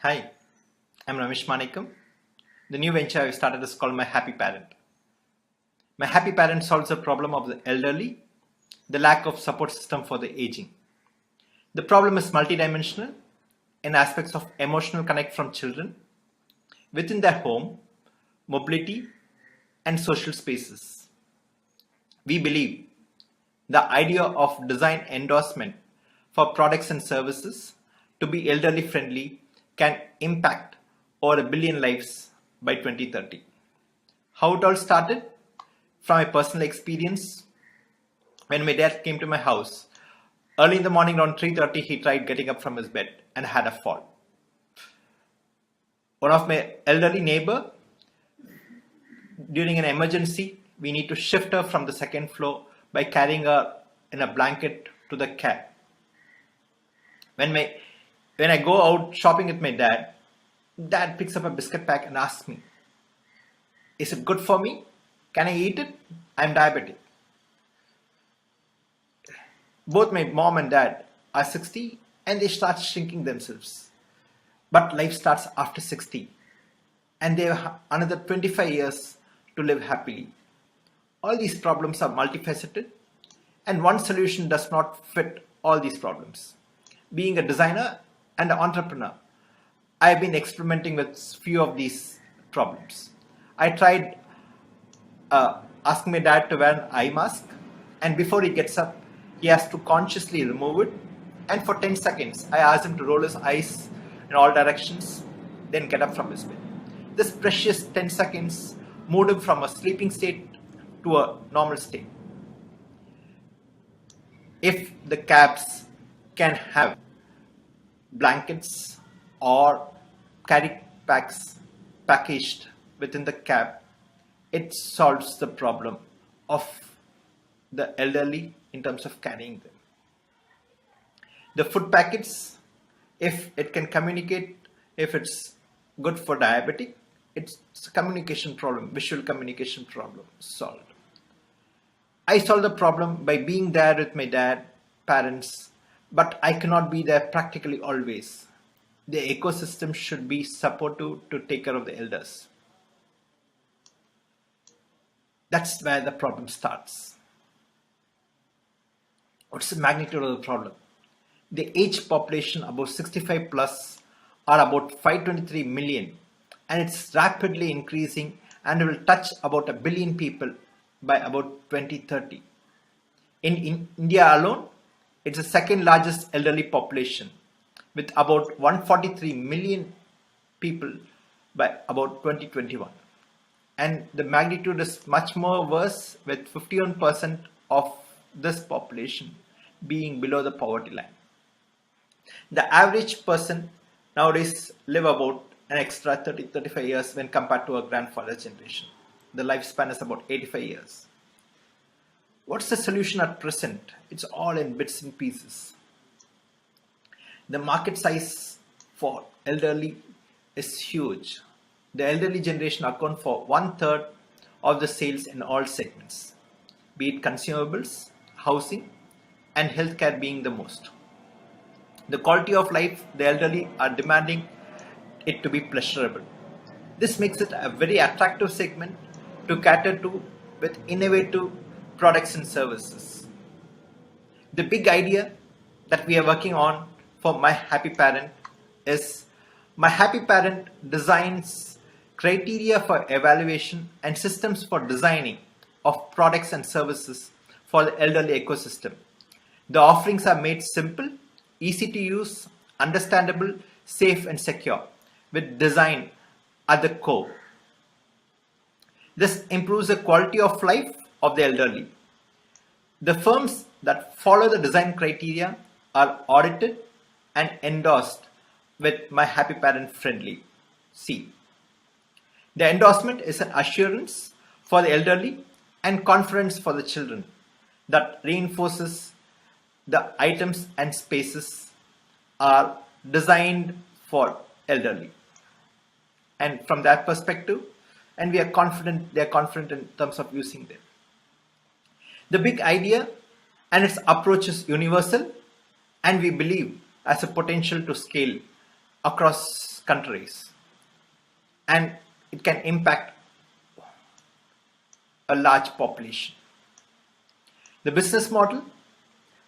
Hi, I'm Ramesh. The new venture I've started is called My Happy Parent. My Happy Parent solves the problem of the elderly, the lack of support system for the aging. The problem is multidimensional in aspects of emotional connect from children, within their home, mobility, and social spaces. We believe the idea of design endorsement for products and services to be elderly friendly can impact over 1 billion lives by 2030. How it all started? From a personal experience, when my dad came to my house, early in the morning around 3:30, he tried getting up from his bed and had a fall. One of my elderly neighbor, during an emergency, we need to shift her from the second floor by carrying her in a blanket to the cab. When I go out shopping with my dad picks up a biscuit pack and asks me, "Is it good for me? Can I eat it? I'm diabetic." Both my mom and dad are 60 and they start shrinking themselves. But life starts after 60 and they have another 25 years to live happily. All these problems are multifaceted and one solution does not fit all these problems. Being a designer and an entrepreneur, I have been experimenting with few of these problems. I tried asking my dad to wear an eye mask, and before he gets up, he has to consciously remove it. And for 10 seconds, I asked him to roll his eyes in all directions, then get up from his bed. This precious 10 seconds moved him from a sleeping state to a normal state. If the cabs can have blankets or carry packs packaged within the cab, it solves the problem of the elderly in terms of carrying them. The food packets, if it can communicate, if it's good for diabetic, it's a communication problem, visual communication problem solved. I solved the problem by being there with my parents, but I cannot be there practically always. The ecosystem should be supportive to take care of the elders. That's where the problem starts. What's the magnitude of the problem? The age population above 65 plus are about 523 million and it's rapidly increasing and will touch about 1 billion people by about 2030. In India alone, it's the second largest elderly population with about 143 million people by about 2021. And the magnitude is much more worse with 51% of this population being below the poverty line. The average person nowadays live about an extra 30-35 years when compared to our grandfather's generation. The lifespan is about 85 years. What's the solution at present? It's all in bits and pieces. The market size for elderly is huge. The elderly generation account for 1/3 of the sales in all segments, be it consumables, housing, and healthcare being the most. The quality of life the elderly are demanding it to be pleasurable. This makes it a very attractive segment to cater to with innovative products and services. The big idea that we are working on for My Happy Parent is My Happy Parent designs criteria for evaluation and systems for designing of products and services for the elderly ecosystem. The offerings are made simple, easy to use, understandable, safe and secure with design at the core. This improves the quality of life of the elderly. The firms that follow the design criteria are audited and endorsed with My Happy Parent friendly. C. The endorsement is an assurance for the elderly and confidence for the children that reinforces the items and spaces are designed for elderly. And from that perspective, and they are confident in terms of using them. The big idea and its approach is universal and we believe has a potential to scale across countries, and it can impact a large population. The business model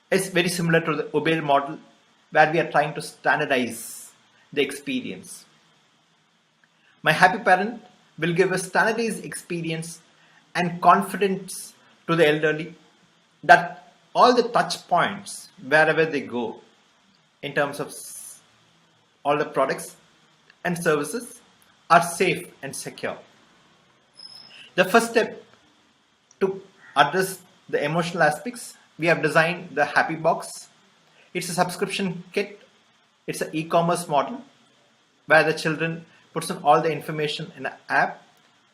is very similar to the Uber model, where we are trying to standardize the experience. My Happy Parent will give a standardized experience and confidence to the elderly that all the touch points wherever they go in terms of all the products and services are safe and secure. The first step to address the emotional aspects, we have designed the Happy Box. It's a subscription kit. It's an e-commerce model where the children puts in all the information in an app,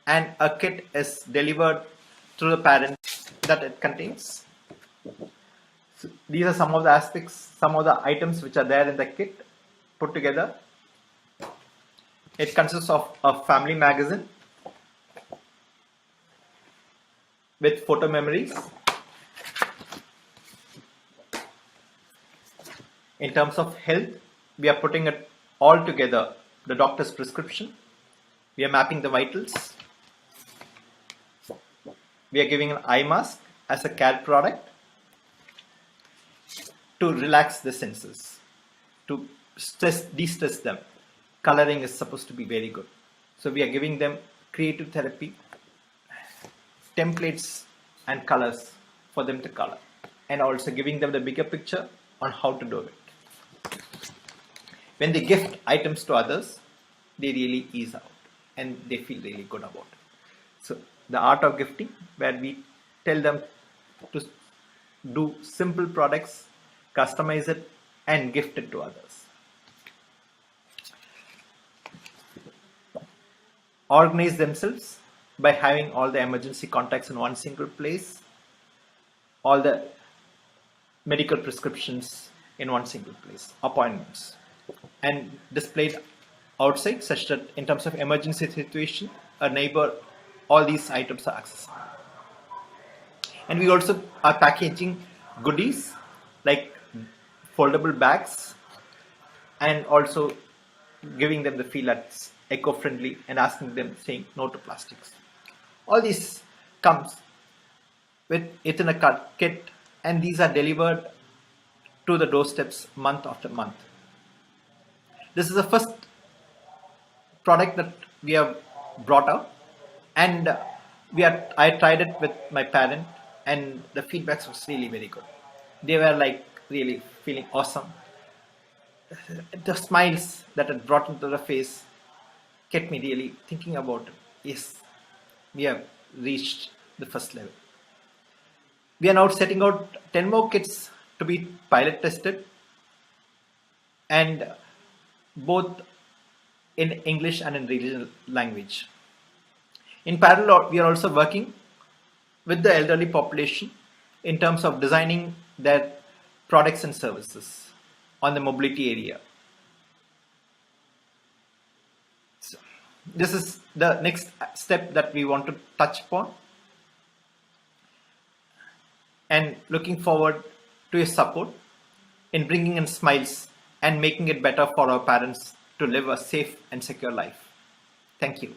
and a kit is delivered to the parents that it contains. So these are some of the aspects, some of the items which are there in the kit put together. It consists of a family magazine with photo memories. In terms of health, we are putting it all together, the doctor's prescription. We are mapping the vitals. We are giving an eye mask as a care product to relax the senses, to de-stress them. Coloring is supposed to be very good. So we are giving them creative therapy, templates and colors for them to color, and also giving them the bigger picture on how to do it. When they gift items to others, they really ease out and they feel really good about it. So the art of gifting, where we tell them to do simple products, customize it and gift it to others. Organize themselves by having all the emergency contacts in one single place, all the medical prescriptions in one single place, appointments, and displayed outside such that in terms of emergency situation, a neighbor, all these items are accessible. And we also are packaging goodies like foldable bags, and also giving them the feel that's eco-friendly and asking them, saying no to plastics. All this comes within a kit, and these are delivered to the doorsteps month after month. This is the first product that we have brought out, and I tried it with my parent, and the feedbacks was really very good. They were like really feeling awesome. The smiles that it brought into the face kept me really thinking about it. Yes, we have reached the first level. We are now setting out 10 more kits to be pilot tested, and both in English and in regional language. In parallel, we are also working with the elderly population in terms of designing their products and services on the mobility area. So, this is the next step that we want to touch upon, and looking forward to your support in bringing in smiles and making it better for our parents to live a safe and secure life. Thank you.